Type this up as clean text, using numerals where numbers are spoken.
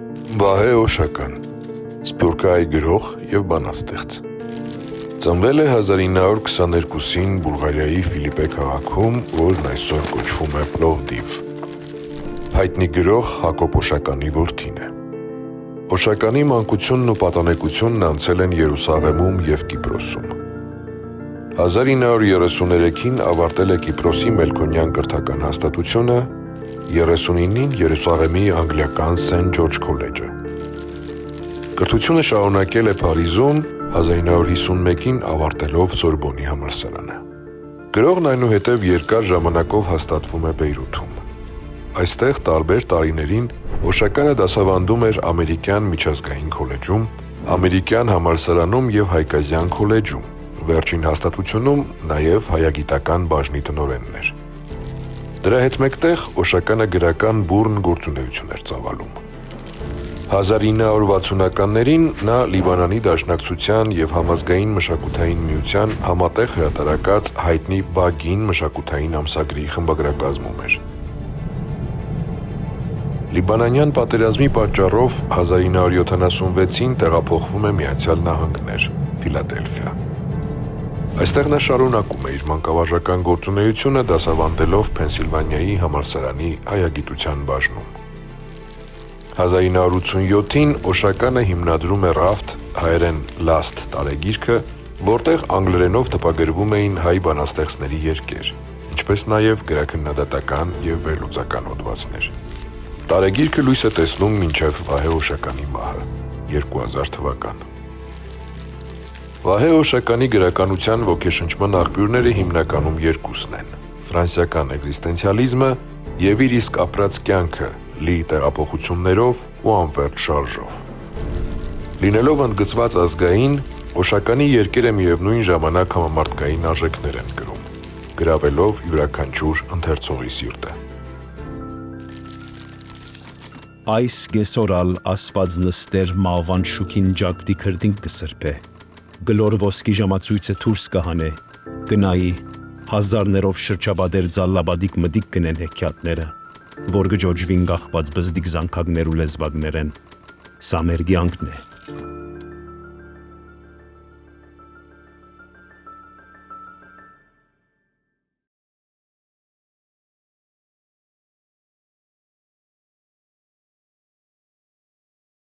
Վահե Օշական, սփյուռքահայ գրող և բանաստեղծ։ Ծնվել է 1922-ին Բուլղարիայի Ֆիլիպպե քաղաքում, որն այսօր կոչվում է Պլովդիվ։ Հայտնի գրող Հակոբ Օշականի որդին է։ Օշականի մանկությունն ու պատանեկությունն անցել են Երուսաղեմում և Կիպրոսում։ 1933-ին ավարտել է Կիպրոսի Մելքոնյան կրթական հաստատությունը, 39-ին Երուսաղեմի անգլիական Սենթ Ջորջ քոլեջը։ Կրթությունը շարունակել է Փարիզում, 1951-ին ավարտելով Սորբոնի համալսարանը։ Գրողն այնուհետև երկար ժամանակով հաստատվում է Բեյրութում։ Այստեղ տարբեր տարիներին Օշականը դասավանդում էր ամերիկյան միջազգային քոլեջում, ամերիկյան համալսարանում և Հայկազյան քոլեջում, վերջին հաստատությունում նաև հայագիտական բաժնի տնօրենն էր։ Դրա հետ մեկտեղ Օշականը գրական բուռն գործունեություն էր ծավալում։ 1960-ականներին նա Լիբանանի Դաշնակցության և Համազգային մշակութային միության համատեղ հրատարակած հայտնի «Բագին» մշակութային ամսագրի խմբագրակազմում էր։ Լիբանանյան պատերազմի պատճառով 1976-ին տեղափոխվում է Միացյալ Նահանգներ, Ֆիլադելֆիա։ Այստեղ նա շարունակում է իր մանկավարժական գործունեությունը դասավանդելով Փենսիլվանիայի համալսարանի հայագիտության բաժնում։ 1987-ին Օշականը հիմնադրում է «Ռաֆթ» հայերեն «Լաստ» տարեգիրքը, որտեղ անգլերենով տպագրվում էին հայ բանաստեղծների երգեր, ինչպես նաև գրաքննադատական և վերլուծական հոդվածներ։ Տարեգիրքը լույս է տեսնում մինչև Վահե Օշականի մահը, 2000 թվական։ Վահե Օշականի գրականության ոգեշնչման աղբյուրները հիմնականում երկուսն են՝ ֆրանսիական էկզիստենցիալիզմը և իր իսկ ապրած կյանքը՝ լի տեղափոխություններով ու անվերջ շարժով։ Լինելով ընդգծված ազգային, Օշականի երկերը միևնույն ժամանակ համամարտկային արժեքներ են կրում, գրավելով յուրաքանչյուր ընթերցողի սիրտը։ Այս գեսորալ ասված նստեր մավան շուքին ջակդի քրդինք կսրբե, գլոր ոսկի ժամացույցը թուրս կհանե, գնայի, հազարներով շրջաբադեր ձալլաբադիկ մդիկ կնեն հեքյատները, որ գջոջվին գախված բզդիկ զանքագներ ու լեզվագներ են, սա մեր կյանքն է։